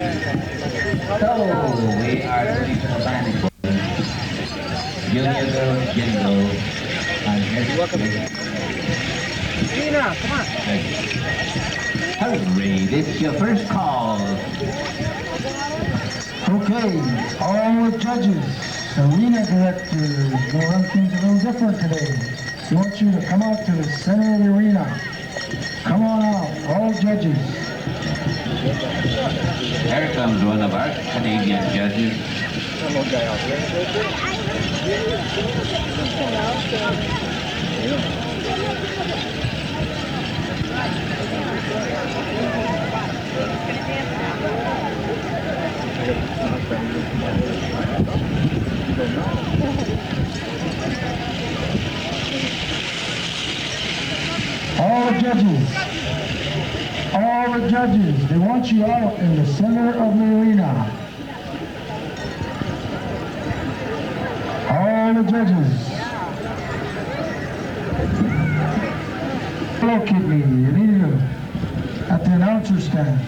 So, we are ready for the Bannock. Junior girls Jingle. And Tina, come on. Hurry, this is your first call. Okay, all the judges, arena directors, we'll run things a little different today. We want you to come out to the center of the arena. Come on out, all judges. Here comes one of our Canadian judges. All the judges, they want you out in the center of the arena. All the judges. Locate me, you need to, at the announcer stand.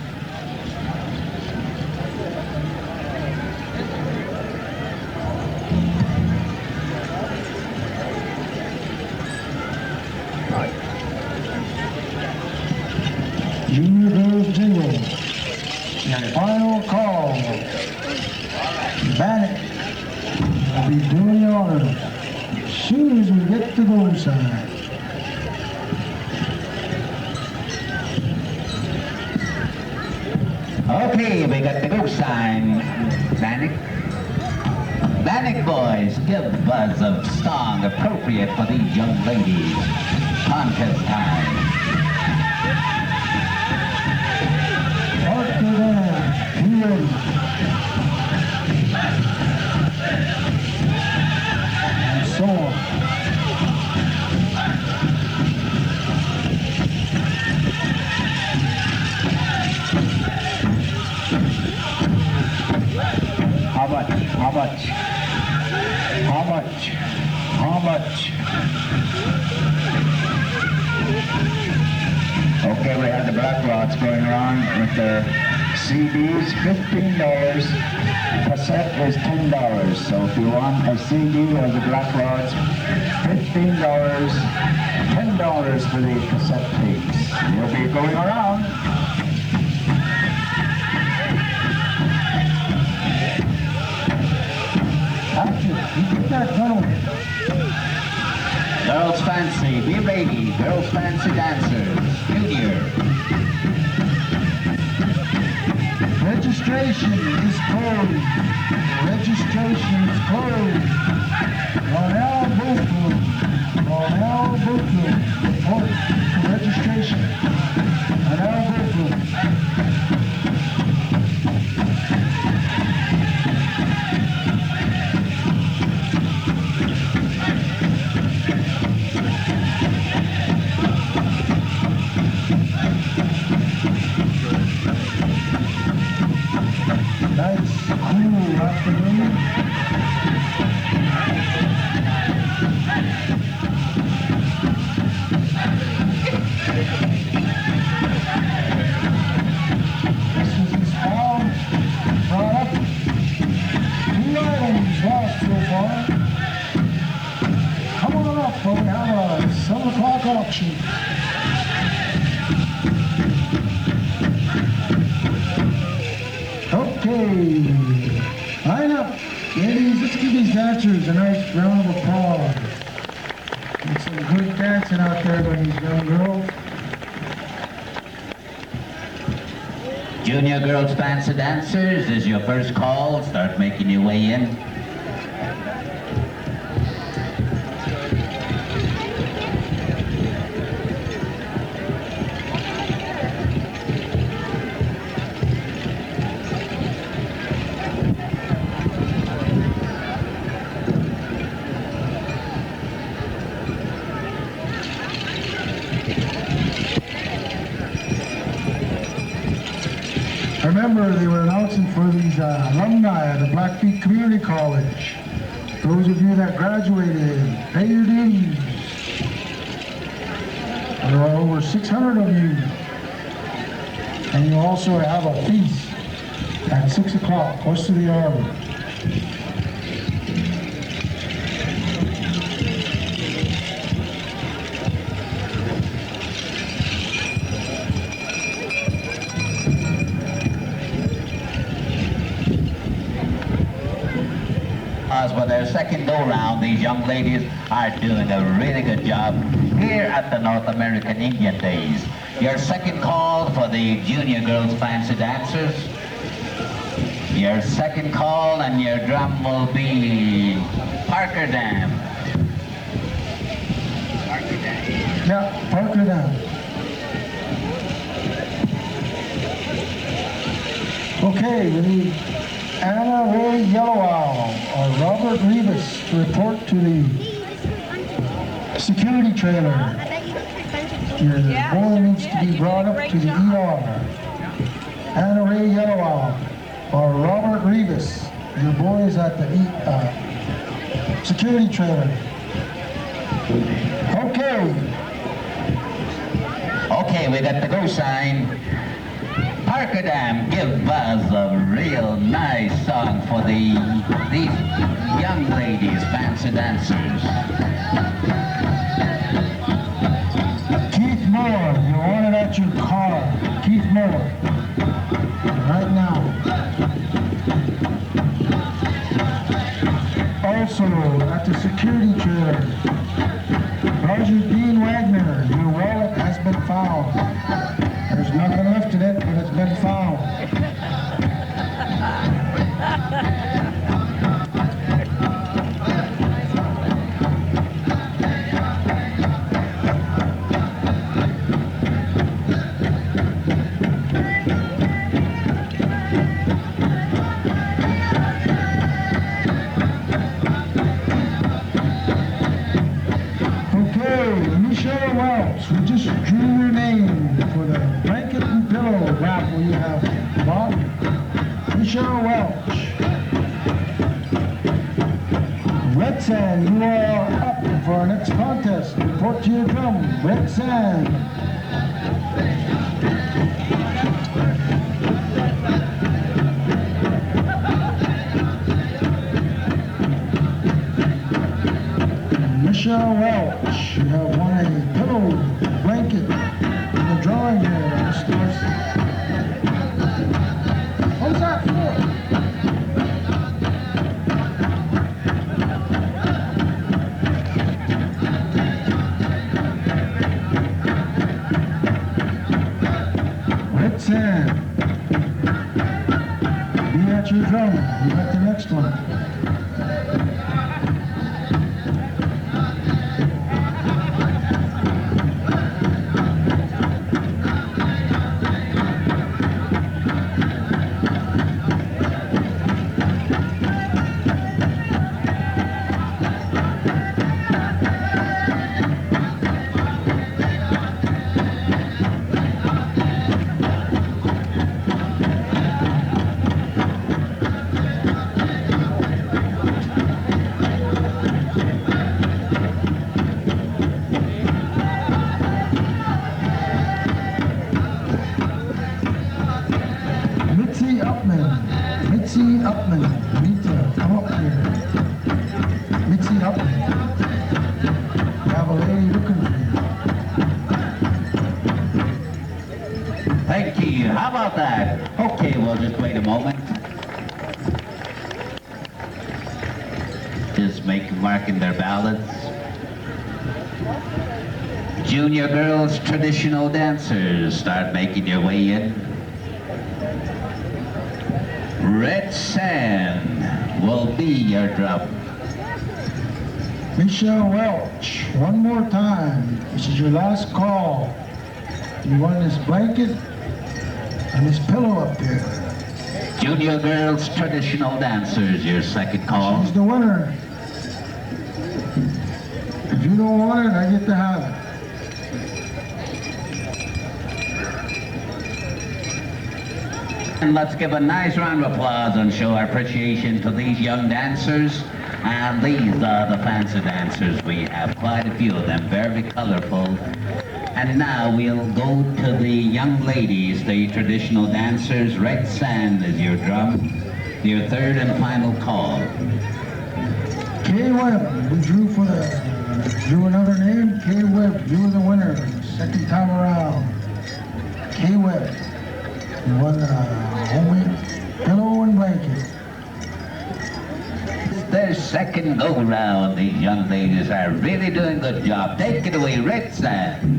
Junior girls Jingle. And final call. Bannock will be doing the honors as soon as we get to the goal sign. Okay, we got the go sign. Bannock. Bannock boys, give us a song appropriate for these young ladies. Contest time. After that, be ready. And so on. How much? How much? How much? How much? Okay, we have the black rods going around with their CDs, $15. Cassette is $10. So if you want a CD or the black rods, $15, $10 for the cassette tapes. You'll be going around. Girls Fancy, be ready. Girls Fancy dancers, Junior. Registration is closed. Registration is closed. Ronell Bootloom. Ronell Bootloom. Report for registration. Ronell Bootloom. Nice, cool afternoon. This was his foul brought up. 2 items lost so far. Come on up, folks. Have a 7 o'clock auction. Okay, line up. Ladies, let's give these dancers a nice round of applause. Get some good dancing out there by these young girls. Junior Girls Fancy dancers, this is your first call. Start making your way in. Remember, they were announcing for these alumni of the Blackfeet Community College. Those of you that graduated, pay your dues. There are over 600 of you. And you also have a feast 6 o'clock, west of the Arbor. For their second go-round, these young ladies are doing a really good job here at the North American Indian Days. Your second call for the junior girls fancy dancers. Your second call and your drum will be Parker Dam. Parker Dam. Yeah, Parker Dam. Okay, we need Anna Ray Yellowow or Robert Rivas to report to the security trailer. Your boy needs to be brought up to the ER. Anna Ray Yellowow or Robert Rivas. Your boy is at the security trailer. Okay. Okay, we got the go sign. Parker Dam, give Buzz a real nice song for these young ladies, fancy dancers. Keith Moore, you want it at your car. Keith Moore, right now. Also, at the security trailer, Roger Dean Wagner, your wallet has been found. There's nothing left in it, but it's been found. Okay, Michelle Welch, we just drew your name for the blanket and pillow raffle you have bought. Michelle Welch. Red Sand, you are up for our next contest. Report to your drum. Red Sand. Michelle Welch, you have won a pillow blanket in the drawing here, upstairs. What's that for? Red Sand. Be at your drum. You got the next one. Mitzi Upman, Nita, come up here. Mitzi Upman. We have a lady looking for you. Thank you. How about that? Okay, we'll just wait a moment. Just marking their ballots. Junior girls, traditional dancers, start making your way in. Red Sand will be your drum. Michelle Welch, one more time. This is your last call. You want this blanket and this pillow up there. Junior girls, traditional dancers, your second call. She's the winner. If you don't want it, I get to have it. And let's give a nice round of applause and show our appreciation to these young dancers. And these are the fancy dancers. We have quite a few of them, very colorful. And now we'll go to the young ladies, the traditional dancers. Red Sand is your drum. Your third and final call. Kay Webb, we drew another name. Kay Webb, you were the winner, second time around. Kay Webb, you won the homemade pillow and blanket. Their second go-round. These young ladies are really doing a good job. Take it away, Red Sand.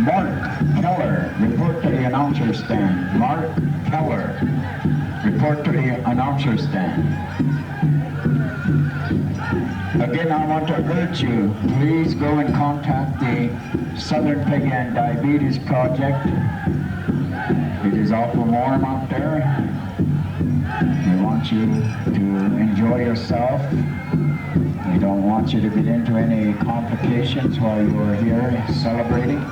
Mark Keller, report to the announcer stand. Mark Keller, report to the announcer stand. Again, I want to urge you, please go and contact the Southern Pig and Diabetes Project. It is awful warm out there. We want you to enjoy yourself. We don't want you to get into any complications while you are here celebrating.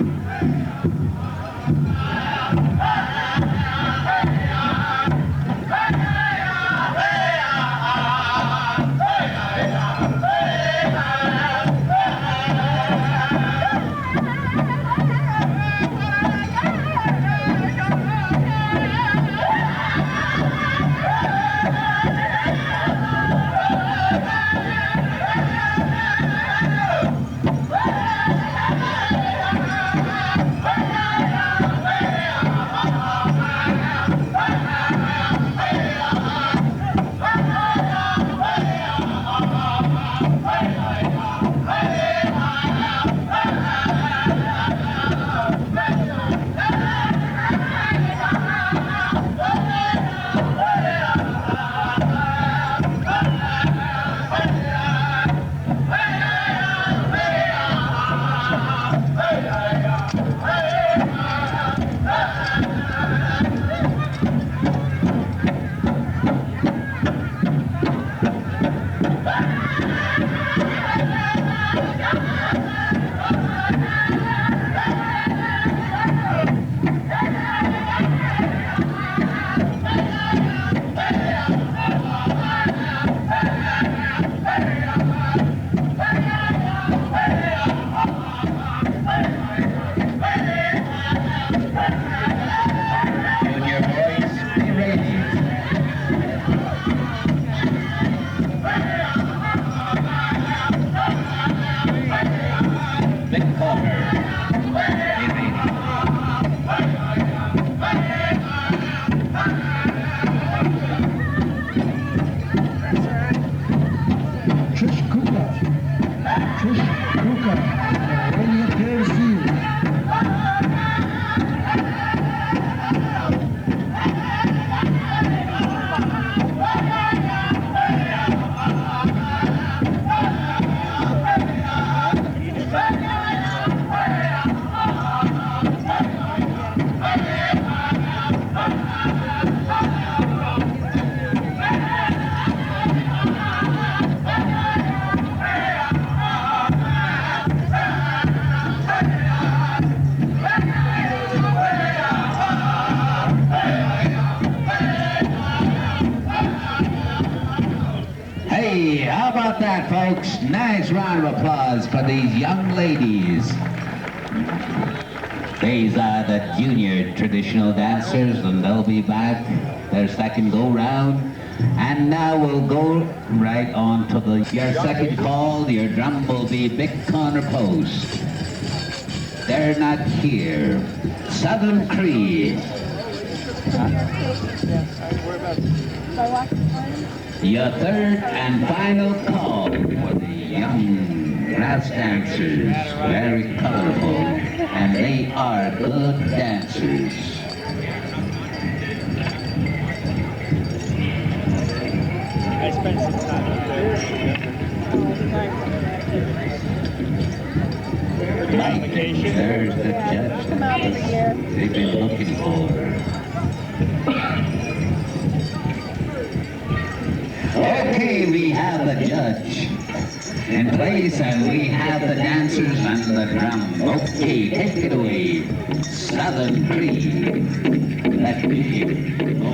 Hey, how about that, folks? Nice round of applause for these young ladies. These are the junior traditional dancers, and they'll be back their second go-round. And now we'll go right on to your second call. Your drum will be Big Corner Post. They're not here. Southern Cree. Your third and final call for the young brass dancers. Very colorful, and they are good dancers. I spent some time up there. There's the judge they've been looking for. Okay, we have the judge in place, and we have the dancers and the drum. Okay, take it away, Southern Cree. Let me go.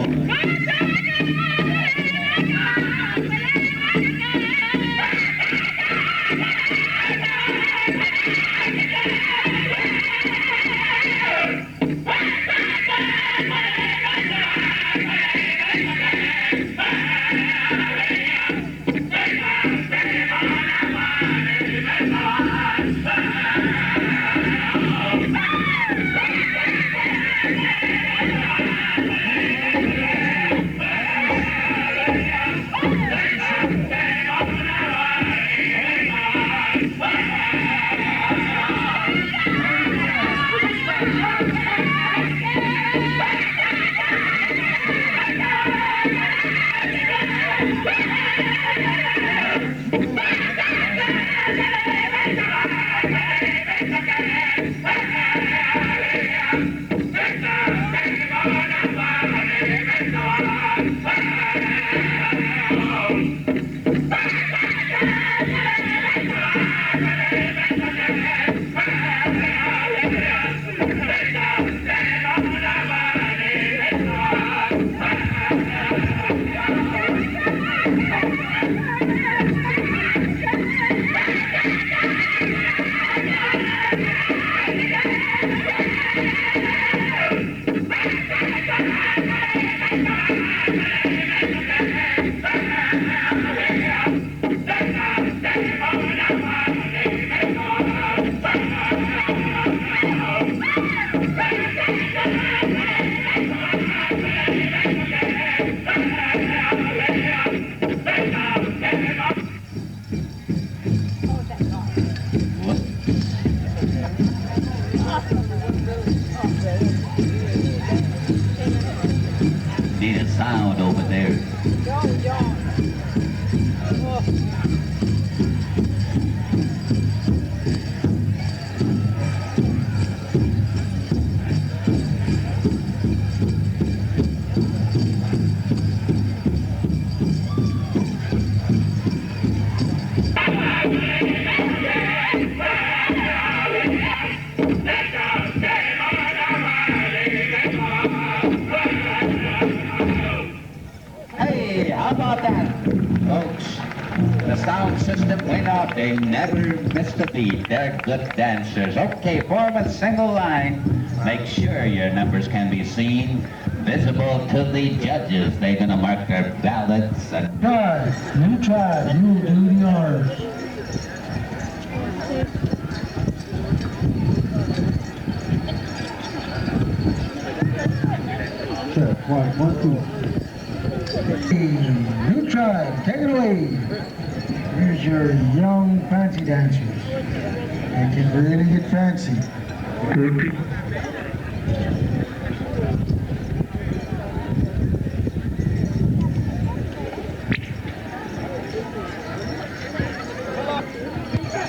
out. They never miss a beat. They're good dancers. Okay, form a single line. Make sure your numbers can be seen, visible to the judges. They're gonna mark their ballots and Try, you try, you will do the honors. Sure, one, two. New tribe, take it away. Here's your young fancy dancers. They can really get fancy.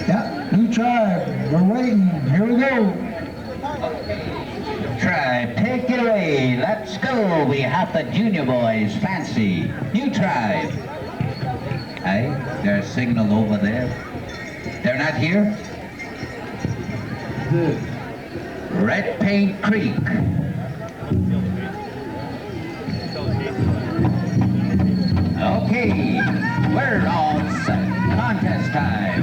Yeah, new tribe, we're waiting. Here we go. Tribe, take it away. Let's go. We have the junior boys, fancy. You tribe. Hey, there's a signal over there. They're not here? Good. Red Paint Creek. Okay, we're all set. Contest time.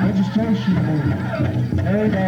Registration booth. There we go.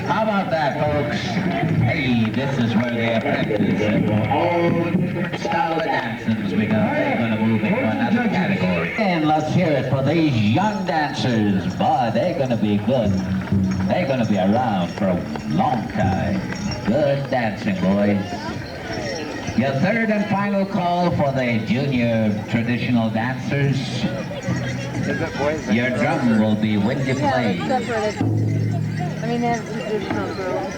How about that, folks? Hey, this is where they apprentice and all the different style of dancers we got. They're going to move into another category. And let's hear it for these young dancers. Boy, they're going to be good. They're going to be around for a long time. Good dancing, boys. Your third and final call for the junior traditional dancers. Your drum will be when you play. Yeah, it's separated. I mean, they have traditional girls.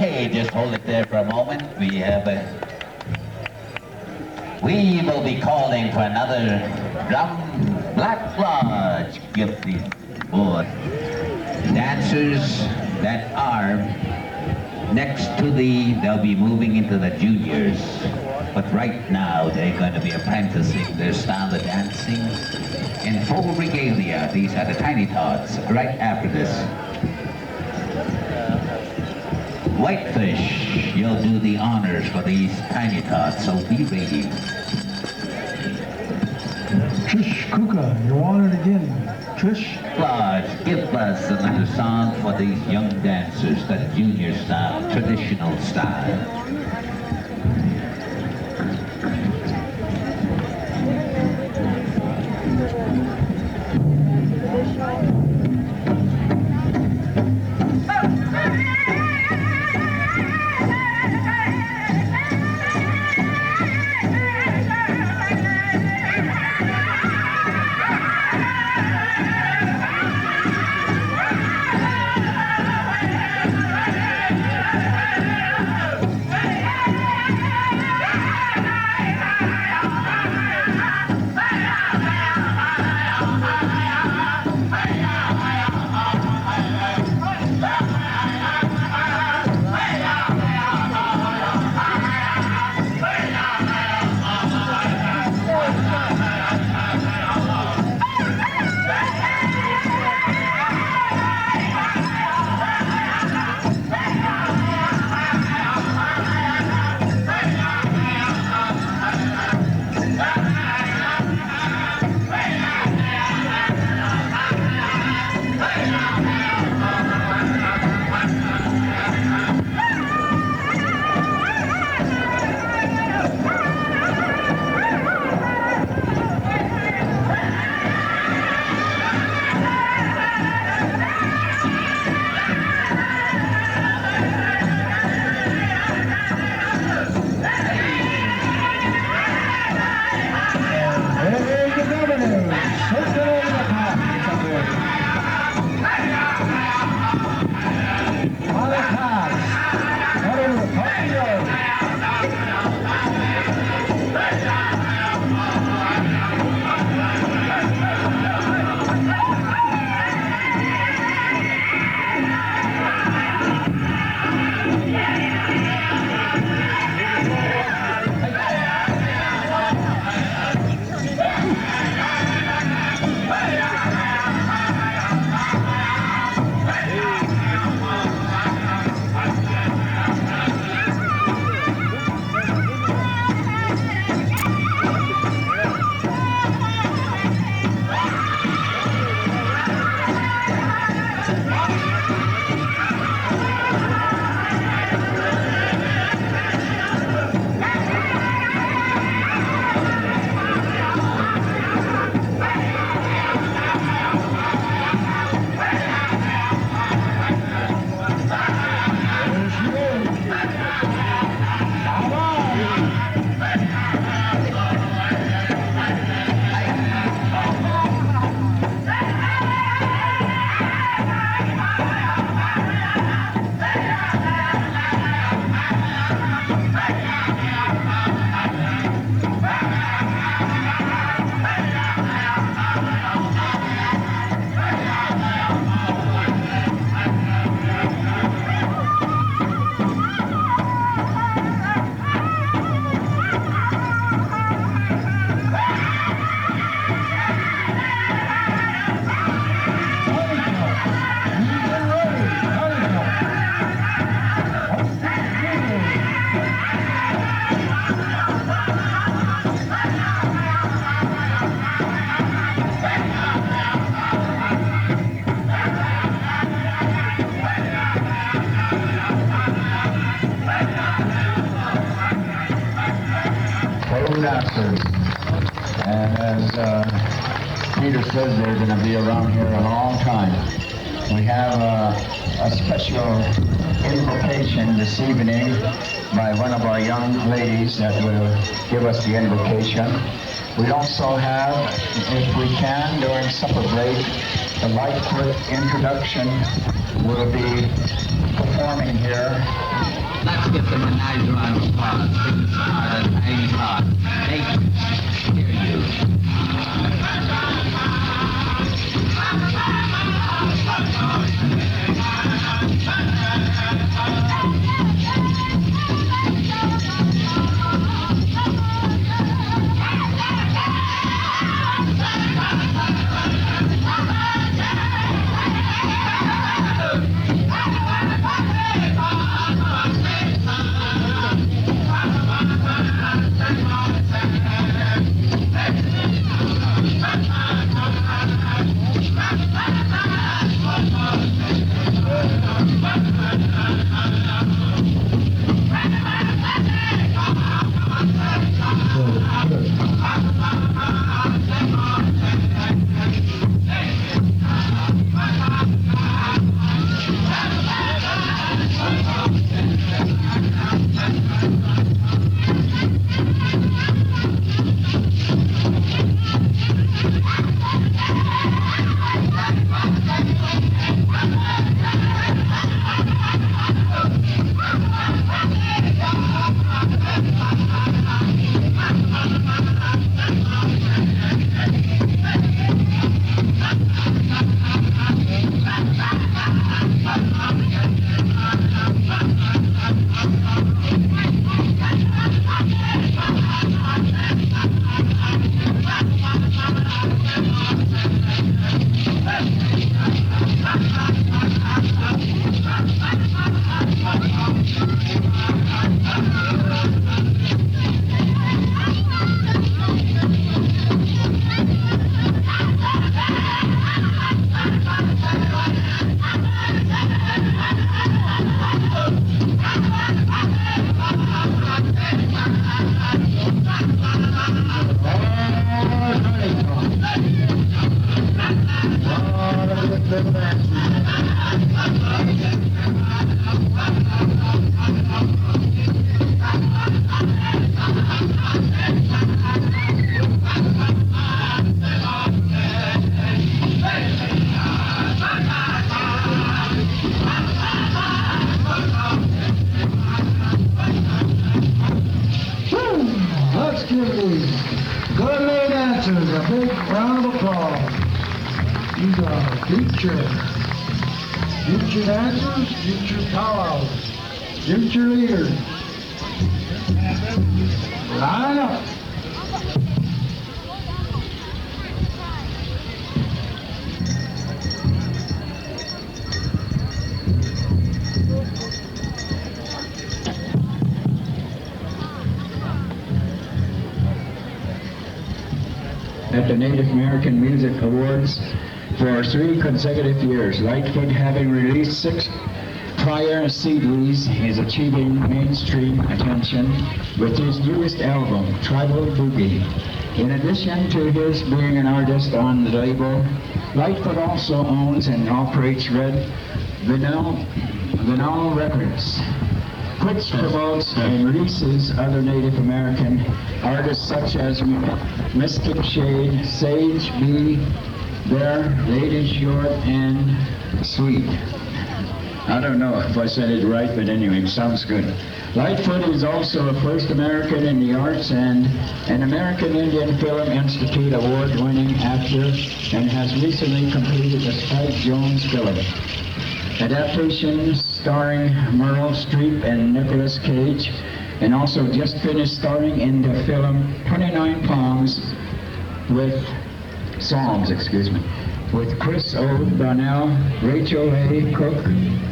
Okay, just hold it there for a moment. We will be calling for another Black Lodge gifting for dancers that are next to they'll be moving into the juniors. But right now they're going to be apprenticing their style of dancing in full regalia. These are the Tiny Tots right after this. Whitefish, you'll do the honors for these Tiny Tots, so be ready. Trish Kuka, you want it again. Trish? Lodge, give us another song for these young dancers, the junior style, traditional style. Dancers. And as Peter says, they're going to be around here a long time. We have a special invocation this evening by one of our young ladies that will give us the invocation. We also have, if we can, during supper break, the Litefoot introduction will be performing here. give them a nice round of applause. This is a tiny part. They hear you. Future dancers, future powwows, future leaders. Line up. At the Native American Music Awards for 3 consecutive years. Litefoot, having released 6 prior CDs, is achieving mainstream attention with his newest album, Tribal Boogie. In addition to his being an artist on the label, Litefoot also owns and operates Red Vinyl Records, which promotes and releases other Native American artists such as Mystic Shade, Sage B, Bear, Lady Short, and Sweet. I don't know if I said it right, but anyway, it sounds good. Litefoot is also a first American in the arts and an American Indian Film Institute award-winning actor, and has recently completed a Spike Jones film adaptation starring Meryl Streep and Nicolas Cage, and also just finished starring in the film 29 Songs, with Chris O'Donnell, Rachel A. Cook,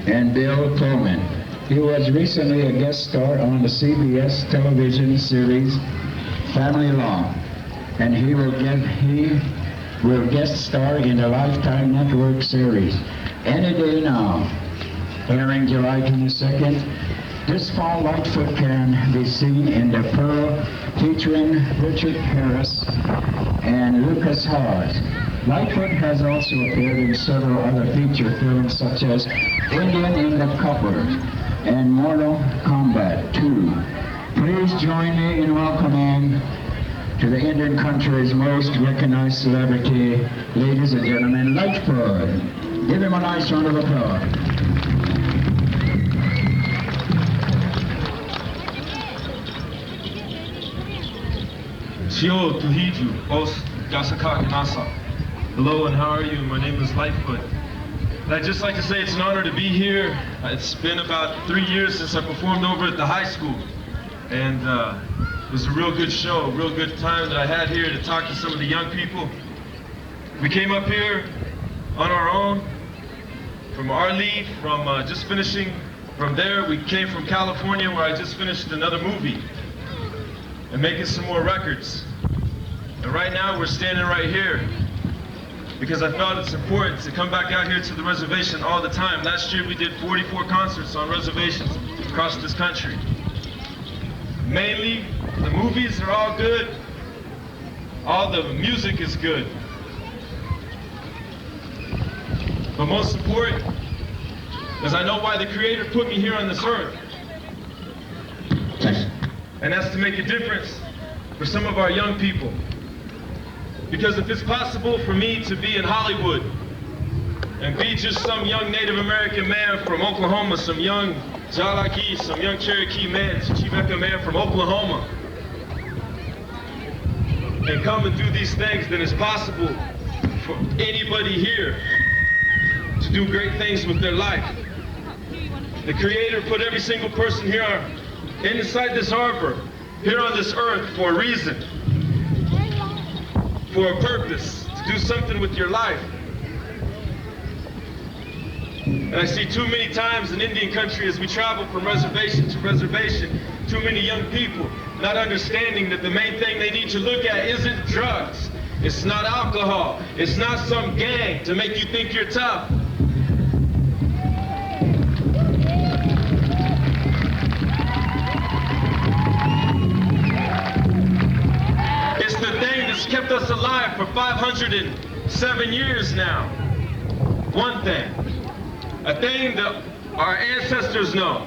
and Bill Pullman. He was recently a guest star on the CBS television series Family Law, and he will guest star in the Lifetime Network series Any Day Now, airing July 22nd. This fall, Litefoot can be seen in The Pearl, featuring Richard Harris and Lucas Hawes. Litefoot has also appeared in several other feature films such as Indian in the Copper and Mortal Kombat 2. Please join me in welcoming to the Indian country's most recognized celebrity, ladies and gentlemen, Litefoot. Give him a nice round of applause. Shawl, Tuhiju, Os, Yasaka, Nasa. Hello and how are you? My name is Litefoot. And I'd just like to say it's an honor to be here. It's been about 3 years since I performed over at the high school. And it was a real good show, a real good time that I had here to talk to some of the young people. We came up here on our own, from our leave, from just finishing. From there, we came from California, where I just finished another movie and making some more records. And right now, we're standing right here because I felt it's important to come back out here to the reservation all the time. Last year, we did 44 concerts on reservations across this country. Mainly, the movies are all good. All the music is good. But most important, is I know why the Creator put me here on this earth. And that's to make a difference for some of our young people. Because if it's possible for me to be in Hollywood and be just some young Native American man from Oklahoma, some young Jalaki, some young Cherokee man, Chiveka man from Oklahoma, and come and do these things, then it's possible for anybody here to do great things with their life. The Creator put every single person here inside this harbor, here on this earth for a reason, for a purpose, to do something with your life. And I see too many times in Indian country as we travel from reservation to reservation, too many young people not understanding that the main thing they need to look at isn't drugs, it's not alcohol, it's not some gang to make you think you're tough. Kept us alive for 507 years now. One thing. A thing that our ancestors know.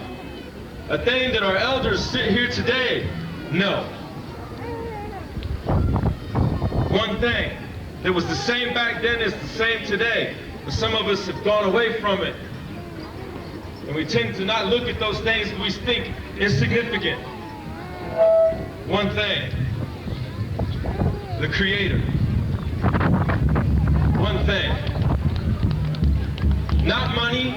A thing that our elders sit here today know. One thing that was the same back then is the same today. But some of us have gone away from it. And we tend to not look at those things that we think insignificant. One thing. The Creator. One thing. Not money.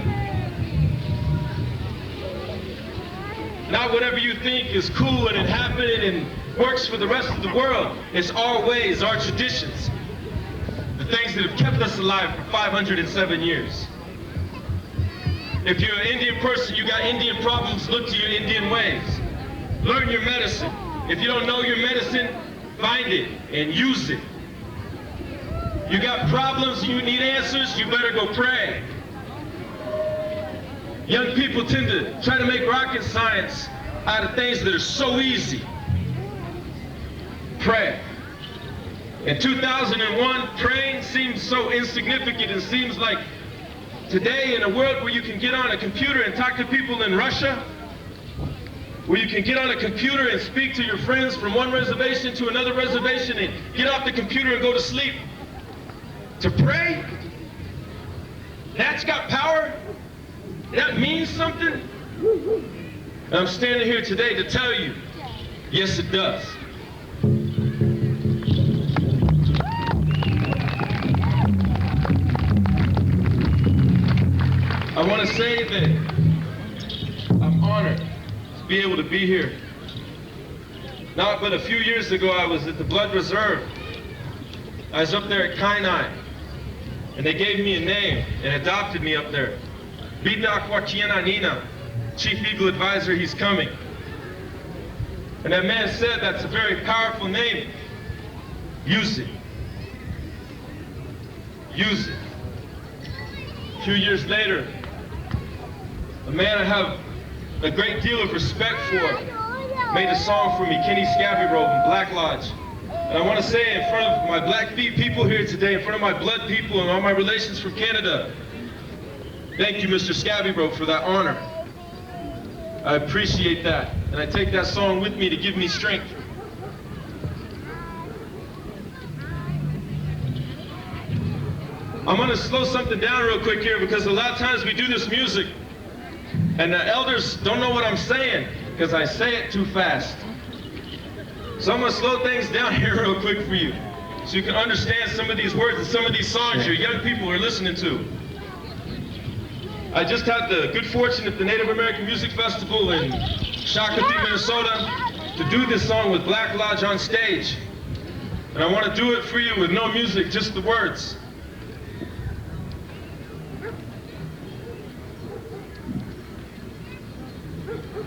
Not whatever you think is cool and it happened and works for the rest of the world. It's our ways, our traditions. The things that have kept us alive for 507 years. If you're an Indian person, you got Indian problems, look to your Indian ways. Learn your medicine. If you don't know your medicine, find it and use it. You got problems, you need answers, you better go pray. Young people tend to try to make rocket science out of things that are so easy. Pray. In 2001, praying seems so insignificant. It seems like today in a world where you can get on a computer and talk to people in Russia, where you can get on a computer and speak to your friends from one reservation to another reservation and get off the computer and go to sleep. To pray? That's got power? That means something? And I'm standing here today to tell you, yes it does. I want to say that I'm honored be able to be here. Not but a few years ago, I was at the Blood Reserve. I was up there at Kainai, and they gave me a name and adopted me up there. Bannock Nina, Chief Eagle Advisor, he's coming. And that man said that's a very powerful name. Use it. Use it. A few years later, a man I have a great deal of respect for made a song for me, Kenny Scabby Robe in Black Lodge. And I want to say in front of my Blackfeet people here today, in front of my blood people and all my relations from Canada, thank you, Mr. Scabby Robe, for that honor. I appreciate that, and I take that song with me to give me strength. I'm gonna slow something down real quick here because a lot of times we do this music and the elders don't know what I'm saying because I say it too fast. So I'm gonna slow things down here real quick for you, so you can understand some of these words and some of these songs your young people are listening to. I just had the good fortune at the Native American Music Festival in Shakopee, Minnesota, to do this song with Black Lodge on stage. And I want to do it for you with no music, just the words.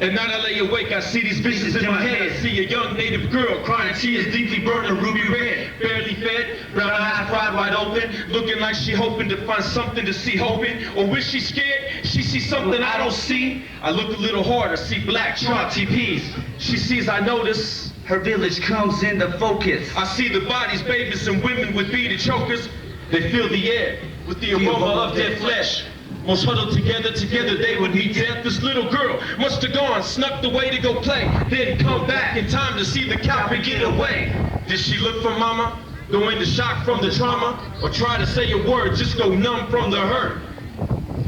At night I lay awake, I see these visions in my head. I see a young native girl crying, she is deeply burning ruby red. Barely fed, brown eyes wide wide open, looking like she hoping to find something to see hoping. Or when she scared, she sees something I don't see. I look a little harder, see black trot TPs. She sees I notice. Her village comes into focus. I see the bodies, babies and women with beaded chokers. They fill the air with the aroma of dead flesh. Most huddled together they would meet death. This little girl must have gone, snuck away to go play, then come back in time to see the cowboy get away. Did she look for mama, go into shock from the trauma, or try to say a word, just go numb from the hurt?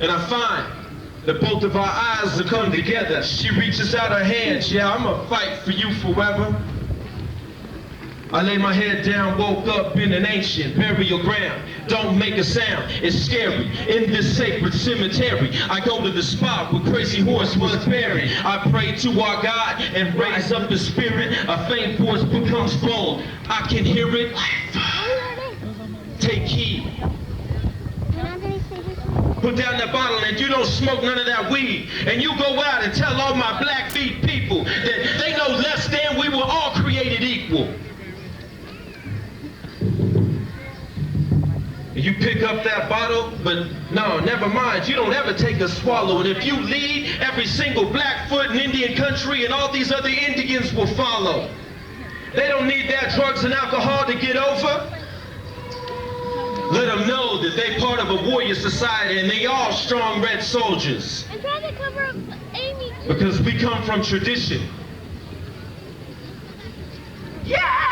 And I find that both of our eyes will come together. She reaches out her hands, yeah, I'ma fight for you forever. I lay my head down, woke up in an ancient burial ground. Don't make a sound, it's scary. In this sacred cemetery, I go to the spot where Crazy Horse was buried. I pray to our God and raise up the spirit. A faint voice becomes bold, I can hear it. Take heed. Put down that bottle and you don't smoke none of that weed. And you go out and tell all my Blackfeet people that they know less than we were all created equal. You pick up that bottle, but no, never mind, you don't ever take a swallow. And if you lead, every single Blackfoot in Indian country and all these other Indians will follow. They don't need that drugs and alcohol to get over. Let them know that they part of a warrior society and they all strong red soldiers. I'm trying to cover up Amy. Because we come from tradition. Yeah!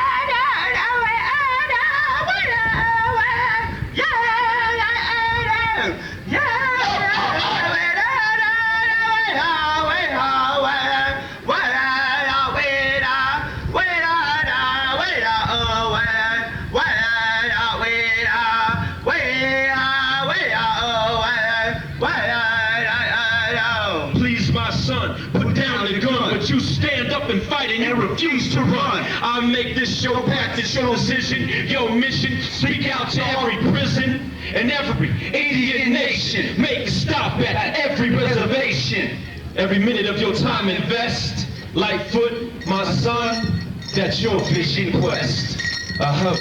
And refuse to run. I make this your path, it's your decision, your mission. Speak out to every prison and every Indian nation. Make a stop at every reservation. Every minute of your time invest. Litefoot, my son, that's your vision quest. Let's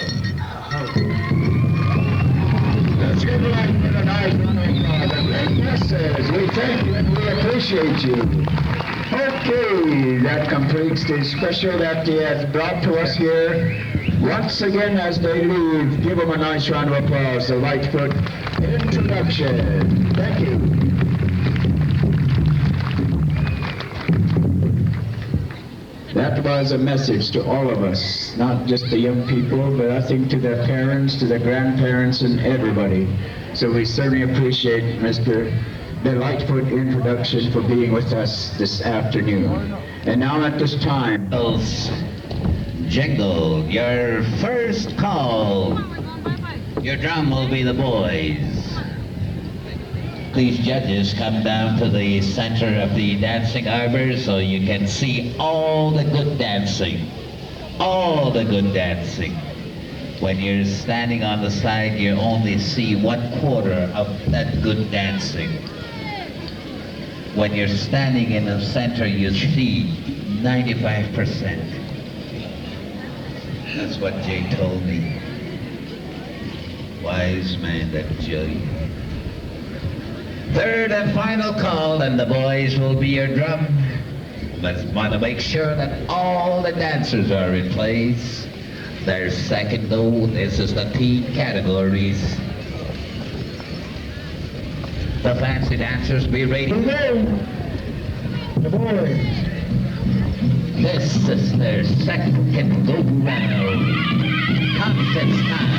give Litefoot a nice round of applause. A great message. We thank you and we appreciate you. Okay, that completes the special that he has brought to us here. Once again, as they leave, give them a nice round of applause. The Litefoot introduction. Thank you. That was a message to all of us, not just the young people, but I think to their parents, to their grandparents, and everybody. So we certainly appreciate Mr. the Litefoot introduction for being with us this afternoon. And now at this time, Jingle, your first call. Your drum will be the Boyz. Please, judges, come down to the center of the dancing arbor so you can see all the good dancing. All the good dancing. When you're standing on the side, you only see 1/4 of that good dancing. When you're standing in the center, you see 95%. That's what Jay told me. Wise man, that Jay. Third and final call, and the Boyz will be your drum. Let's want to make sure that all the dancers are in place. There's second though, this is the team categories. The fancy dancers be ready. the Boyz. This is their second go round. Contest time.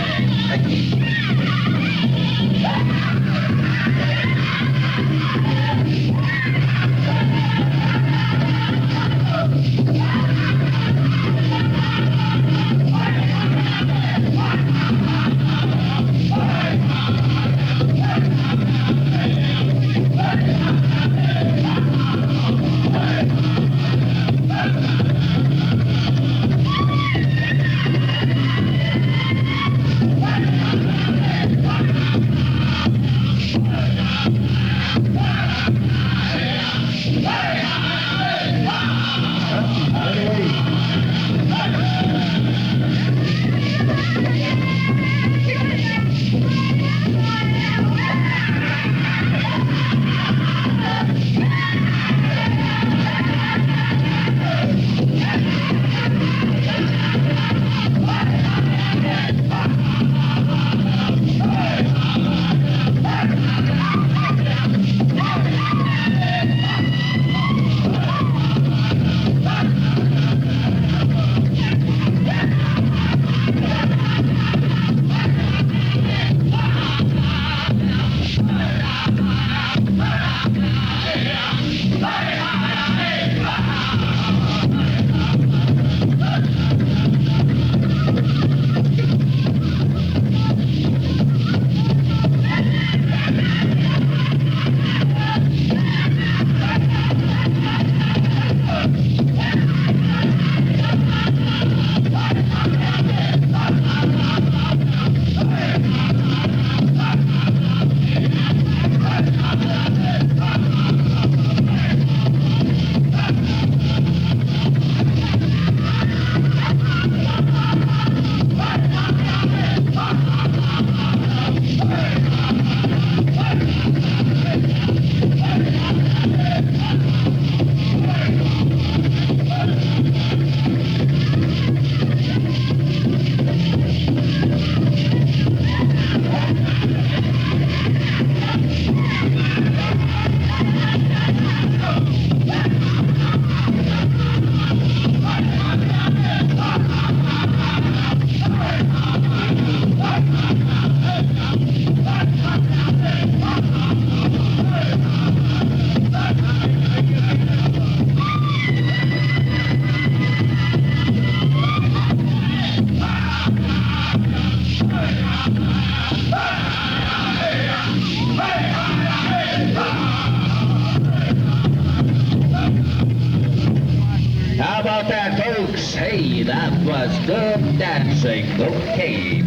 Okay, that was good dancing. Okay.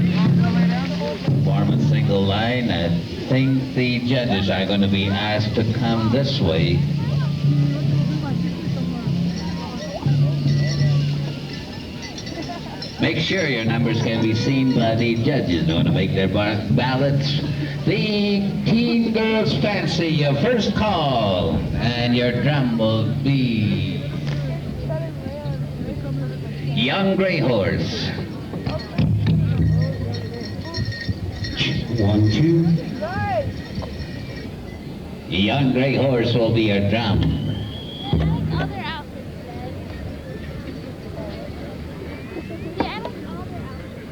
Form a single line. I think the judges are going to be asked to come this way. Make sure your numbers can be seen by the judges. They want to make their ballots. The Teen Girls Fancy, your first call. And your drum will be Young Gray Horse. 1, 2. Young Gray Horse will be your drum. Other outfits, Dad. Yeah, I like all their outfits.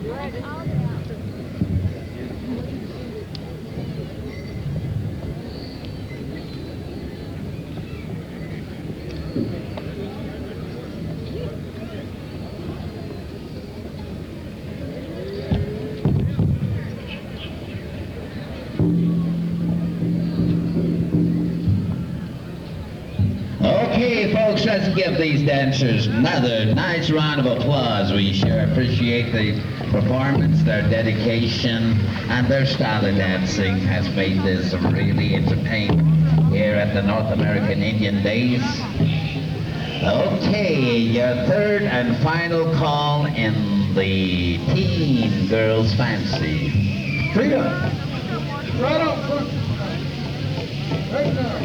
I like all their outfits. Okay, folks, let's give these dancers another nice round of applause. We sure appreciate the performance, their dedication, and their style of dancing has made this really entertaining here at the North American Indian Days. Okay, your third and final call in the Teen Girls Fancy. Freedom. Right out front. Right now.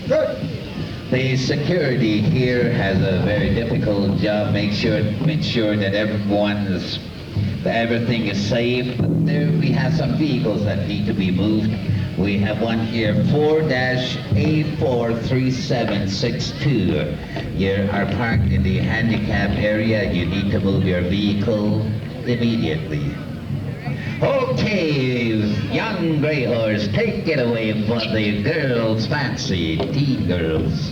Good. The security here has a very difficult job. Make sure that everything is safe. There we have some vehicles that need to be moved. We have one here, 4-A43762. You are parked in the handicap area. You need to move your vehicle immediately. Okay, Young Gray Horse, take it away for the Girls Fancy, Teen Girls.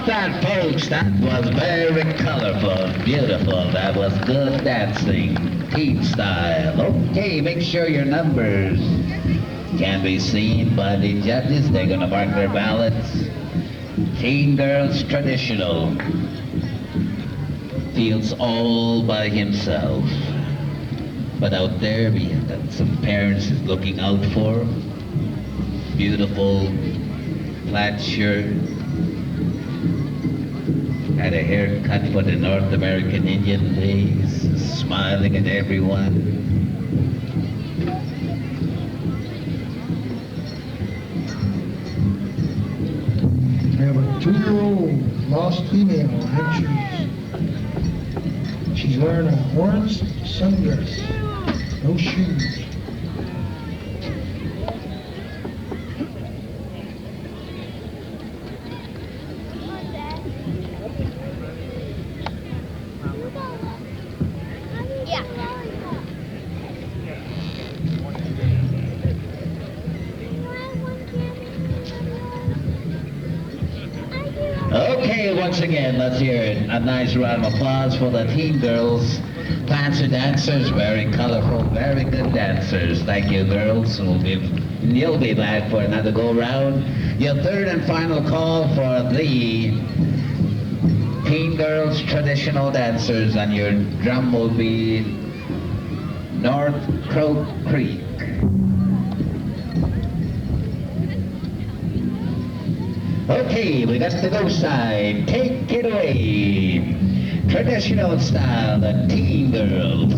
that, folks? That was very colorful, beautiful. That was good dancing, teen style. Okay, make sure your numbers can be seen by the judges. They're gonna mark their ballots. Teen girls traditional. Feels all by himself. But out there we have got some parents he's looking out for. Beautiful plaid shirt. Had a haircut for the North American Indian days. Smiling at everyone. We have a 2-year-old lost female entries. She's wearing an orange sundress, no shoes. Okay, once again, let's hear it. A nice round of applause for the teen girls. Fancy dancers, very colorful, very good dancers. Thank you, girls. You'll be back for another go-round. Your third and final call for the teen girls traditional dancers, and your drum will be North Crow Creek. Okay, we got the go side. Take it away. Traditional style, the teen girls.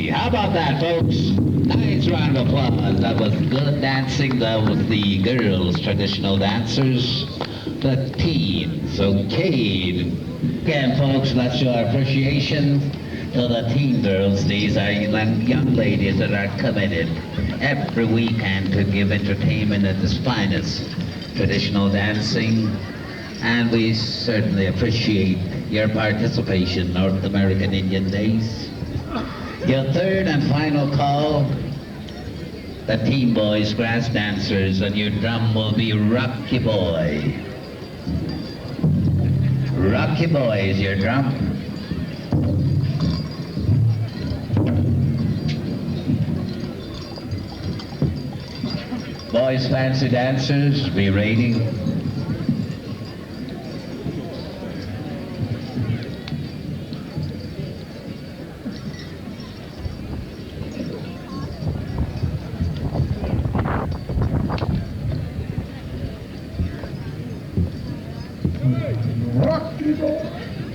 How about that, folks? Nice round of applause. That was good dancing. That was the girls' traditional dancers. The teens, okay. Again, folks, let's show our appreciation to the teen girls. These are young ladies that are committed every weekend to give entertainment at its finest, traditional dancing, and we certainly appreciate your participation, North American Indian Days. Your third and final call, the Team Boys Grass Dancers, and your drum will be Rocky Boy. Rocky Boy is your drum. Boys Fancy Dancers, be ready.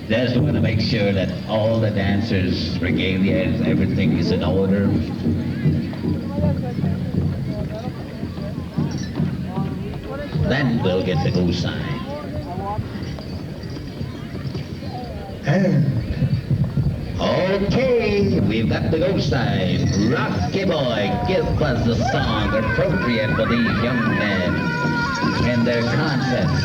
Just want to make sure that all the dancers, regalia, everything is in order. Then we'll get the go sign. Okay, we've got the go sign. Rocky Boy, give us a song appropriate for these young men in their contest.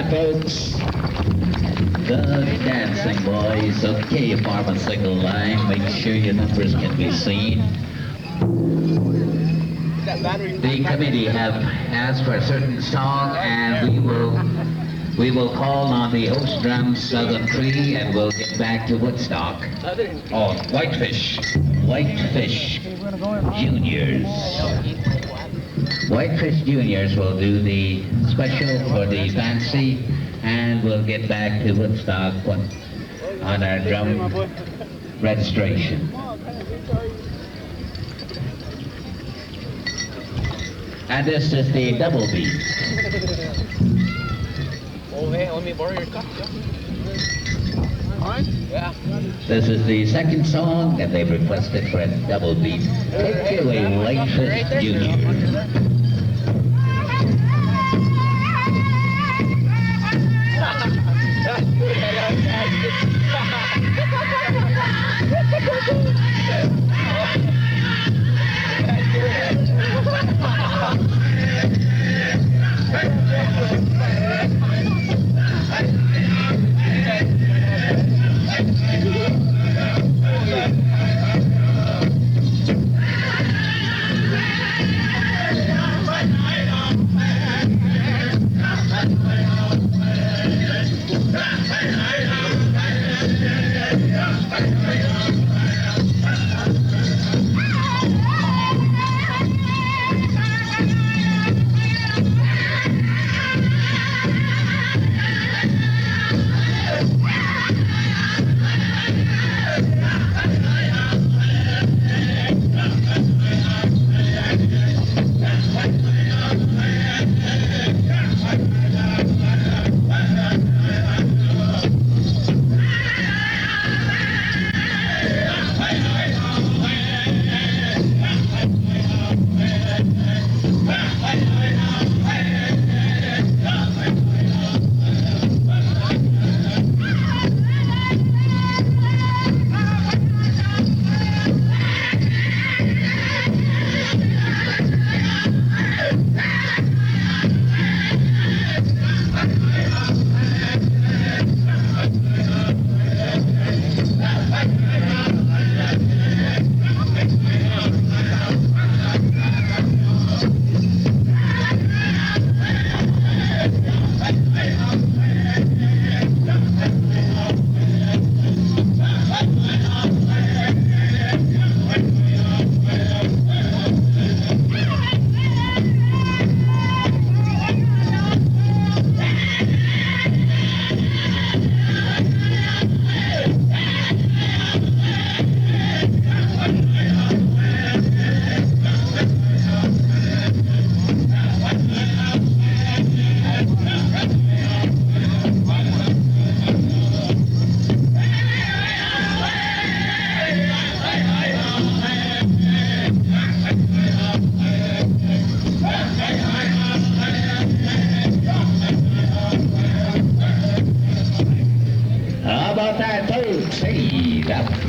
Folks, good dancing, boys. Okay, you form a single line. Make sure your numbers can be seen. The committee have asked for a certain song, and we will call on the host drums, Southern Cree, and we'll get back to Woodstock. Oh, Whitefish Juniors. Whitefish Juniors will do the special for the fancy, and we'll get back to Woodstock on our drum registration. And this is the double beat. Oh, hey, let me borrow your cup. This is the second song that they've requested for a double beat. Take it away, Whitefish Jr.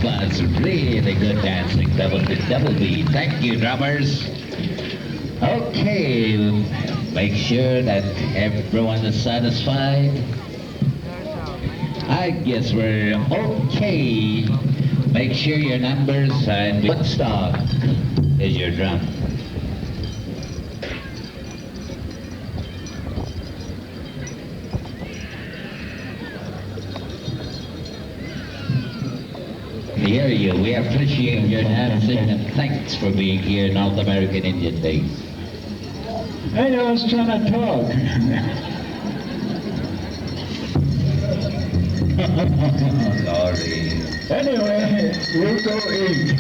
Was really good dancing, double beat. Thank you, drummers. Okay, make sure that everyone is satisfied. I guess we're okay. Make sure your numbers and Woodstock is your drum. Hear you. We appreciate your dancing and thanks for being here North American Indian Days. I know I was trying to talk. Sorry. Anyway, we'll go eat.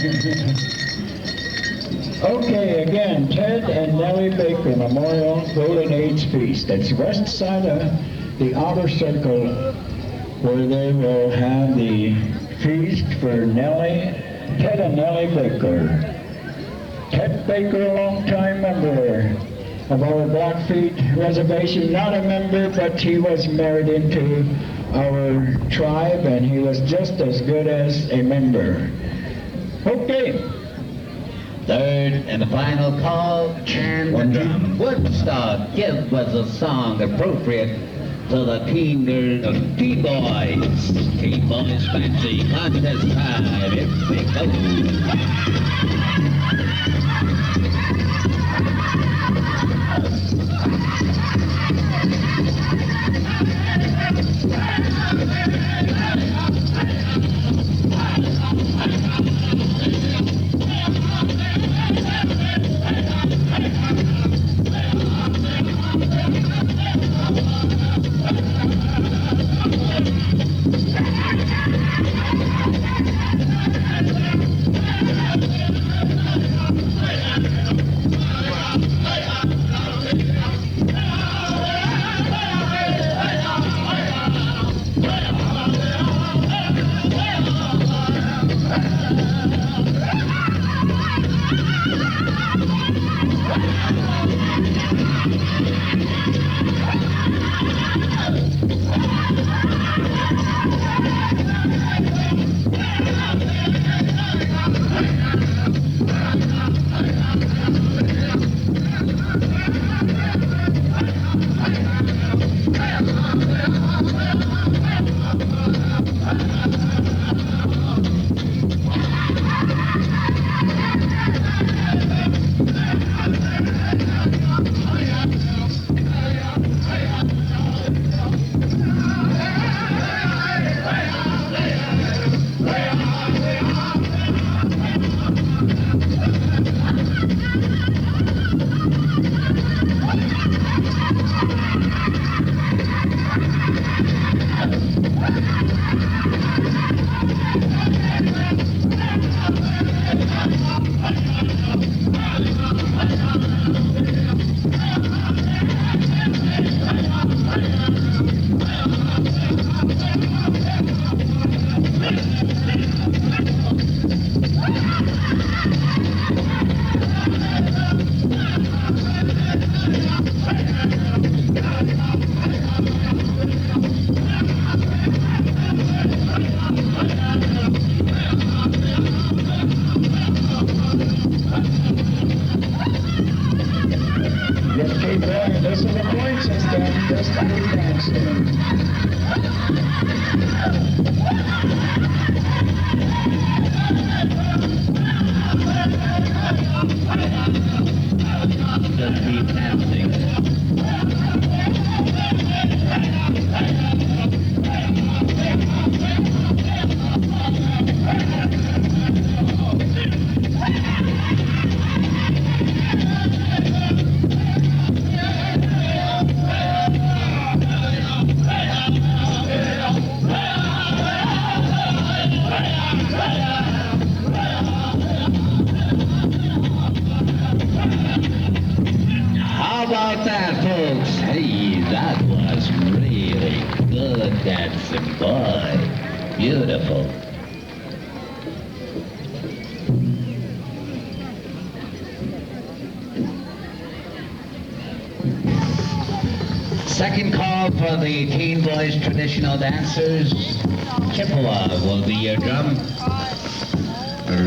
Okay, again, Ted and Nellie Baker Memorial Golden Age Feast. That's west side of the outer circle where they will have the feast for Ted and Nellie Baker. Ted Baker, a long-time member of our Blackfeet Reservation, not a member, but he was married into our tribe, and he was just as good as a member. Okay. Third and the final call, and the drum. Woodstock, give us a song appropriate to the teen girls of T-Boys. T-Boys Fancy Contest time. Here we go. Just keep going. This is a point system. Just keep dancing. Just keep dancing. How about that, folks? Hey, that was really good dancing, boy. Beautiful. Second call for the Teen Boys traditional dancers. Chippewa will be your drum.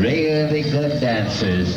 Really good dancers.